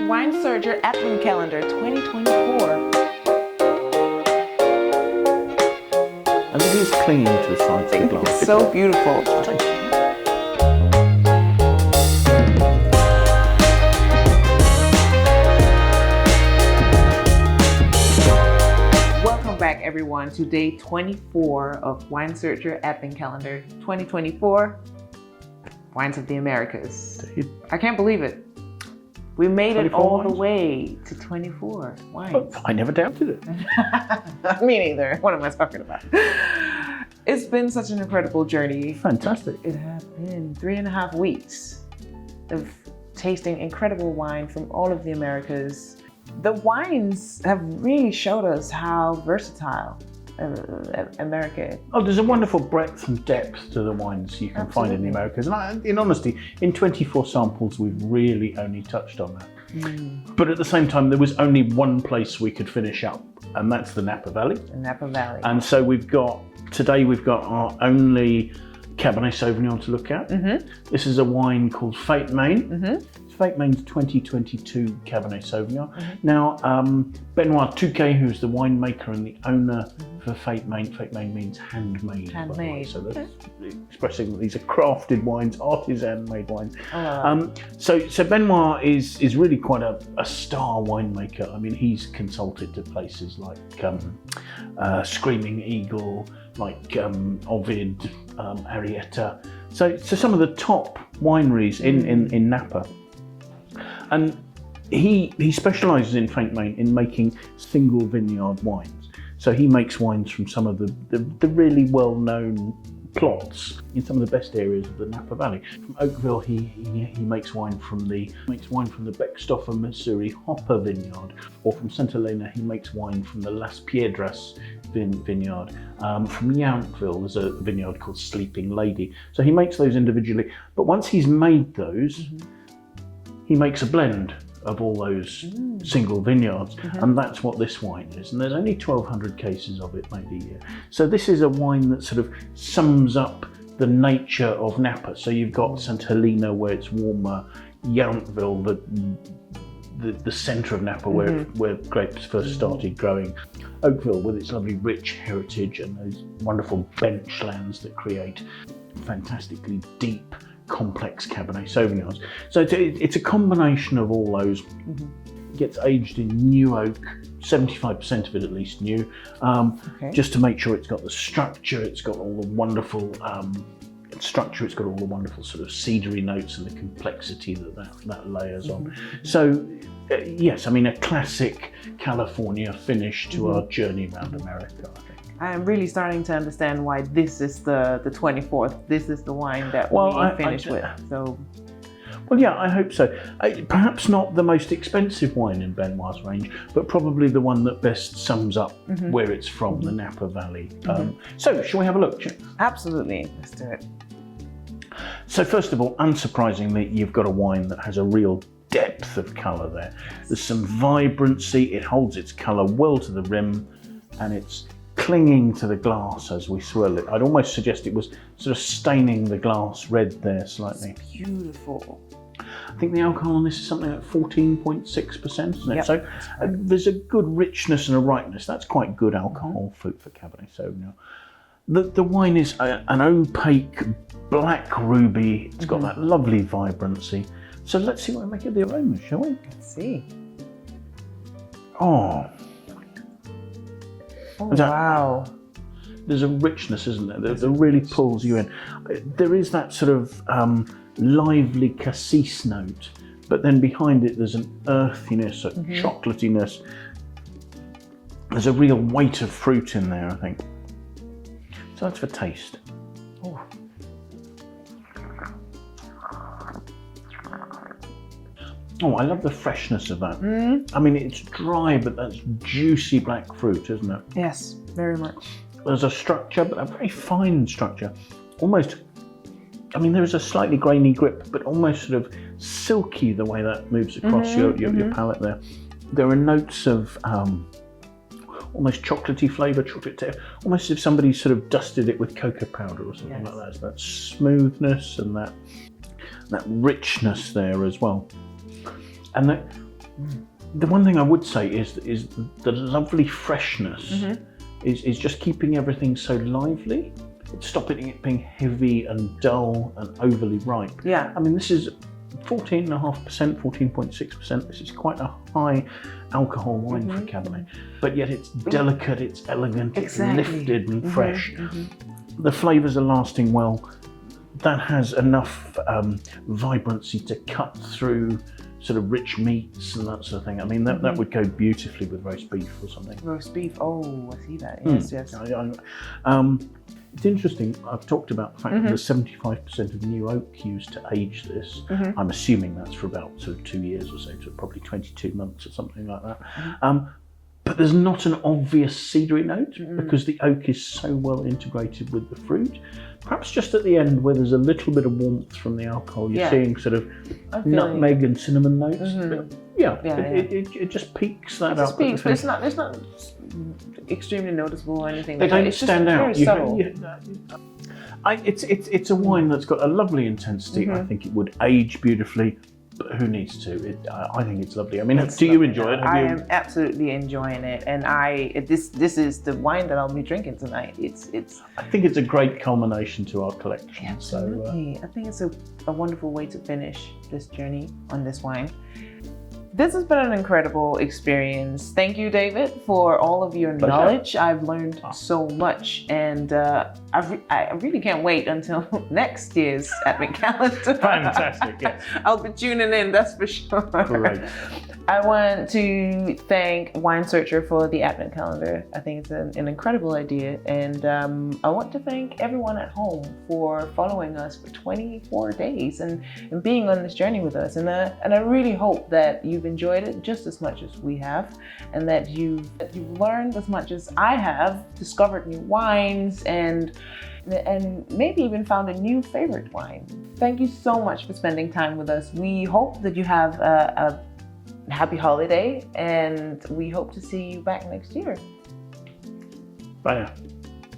Wine Searcher Advent Calendar 2024. And it is clinging to the sides of the glass. It's so beautiful. Welcome back, everyone, to day 24 of Wine Searcher Advent Calendar 2024. Wines of the Americas. I can't believe it. We made it all the way to 24 wines. I never doubted it. Me neither. What am I talking about? It's been such an incredible journey. Fantastic. It has been 3.5 weeks of tasting incredible wine from all of the Americas. The wines have really showed us how versatile America is. Oh, there's a wonderful breadth and depth to the wines you can find in the Americas. And in honesty, in 24 samples, we've really only touched on that. But at the same time, there was only one place we could finish up, and that's the Napa Valley. The Napa Valley. And so today we've got our only Cabernet Sauvignon to look at. This is a wine called Fait Main. Fait Main's 2022 Cabernet Sauvignon. Now, Benoit Touquette, who's the winemaker and the owner for Fait Main means handmade. Handmade. So that's expressing that these are crafted wines, artisan-made wines. So Benoit is really quite a star winemaker. I mean, he's consulted to places like Screaming Eagle, like Ovid, Arietta. So some of the top wineries in Napa. And he specialises in Fait Main in making single vineyard wines. So he makes wines from some of the really well-known plots in some of the best areas of the Napa Valley. From Oakville, he makes wine from the Beckstoffer, Missouri Hopper vineyard, or from St Helena, he makes wine from the Las Piedras vineyard. From Yountville, there's a vineyard called Sleeping Lady. So he makes those individually, but once he's made those, he makes a blend of all those single vineyards, and that's what this wine is. And there's only 1,200 cases of it made a year. So this is a wine that sort of sums up the nature of Napa. So you've got St Helena, where it's warmer, Yountville, the centre of Napa, where grapes first started growing, Oakville with its lovely rich heritage and those wonderful bench lands that create fantastically deep, complex Cabernet Sauvignons. So it's a combination of all those. It gets aged in new oak, 75% of it at least new, just to make sure it's got the structure, it's got all the wonderful structure, it's got all the wonderful sort of cedary notes and the complexity that layers on. So yes, I mean, a classic California finish to our journey around America, I think. I am really starting to understand why this is the 24th. This is the wine that we finish with. So, well, yeah, I hope so. Perhaps not the most expensive wine in Benoit's range, but probably the one that best sums up where it's from, the Napa Valley. So, shall we have a look? Absolutely, let's do it. So, first of all, unsurprisingly, you've got a wine that has a real depth of colour there. There's some vibrancy. It holds its colour well to the rim, and it's clinging to the glass as we swirl it. I'd almost suggest it was sort of staining the glass red there slightly. It's beautiful. I think the alcohol on this is something like 14.6%, isn't it? So there's a good richness and a ripeness. That's quite good alcohol for Cabernet Sauvignon. The wine is an opaque black ruby. It's got that lovely vibrancy. So let's see what we make of the aroma, shall we? Let's see. Oh, wow. There's a richness, isn't there, that really pulls you in. There is that sort of lively cassis note, but then behind it there's an earthiness, a chocolatiness. There's a real weight of fruit in there, I think. So that's for taste. Oh, I love the freshness of that. I mean, it's dry, but that's juicy black fruit, isn't it? Yes, very much. There's a structure, but a very fine structure. Almost, I mean, there is a slightly grainy grip, but almost sort of silky the way that moves across your palate there. There are notes of almost chocolatey flavour, almost as if somebody sort of dusted it with cocoa powder or something like that. So that smoothness and that richness there as well. And The one thing I would say is the lovely freshness is just keeping everything so lively. It's stopping it being heavy and dull and overly ripe. Yeah. I mean, this is 14.5%, 14.6%. This is quite a high alcohol wine for Cabernet, but yet it's delicate, it's elegant, it's lifted and fresh. The flavours are lasting well. That has enough vibrancy to cut through sort of rich meats and that sort of thing. I mean, that would go beautifully with roast beef or something. Roast beef, oh, I see that, yes, yes. It's interesting, I've talked about the fact that there's 75% of new oak used to age this. I'm assuming that's for about sort of 2 years or so, so probably 22 months or something like that. But there's not an obvious cedary note because the oak is so well integrated with the fruit. Perhaps just at the end where there's a little bit of warmth from the alcohol, you're seeing sort of nutmeg and cinnamon notes. But it just peaks that up. It peaks, but it's not extremely noticeable or anything. They don't it's stand just out. Very subtle. It's a wine that's got a lovely intensity. I think it would age beautifully. But who needs to? I think it's lovely. I mean, do you enjoy it? I am absolutely enjoying it, and this is the wine that I'll be drinking tonight. It's. I think it's a great culmination to our collection. Absolutely, I think it's a wonderful way to finish this journey on this wine. This has been an incredible experience. Thank you, David, for all of your knowledge. I've learned so much, and I really can't wait until next year's Advent calendar. Fantastic, yes. I'll be tuning in, that's for sure. Great. I want to thank Wine Searcher for the Advent calendar. I think it's an incredible idea, and I want to thank everyone at home for following us for 24 days and being on this journey with us. And I really hope that you've enjoyed it just as much as we have, and that you've learned as much as I have, discovered new wines, and maybe even found a new favorite wine. Thank you so much for spending time with us. We hope that you have a happy holiday, and we hope to see you back next year. Bye now.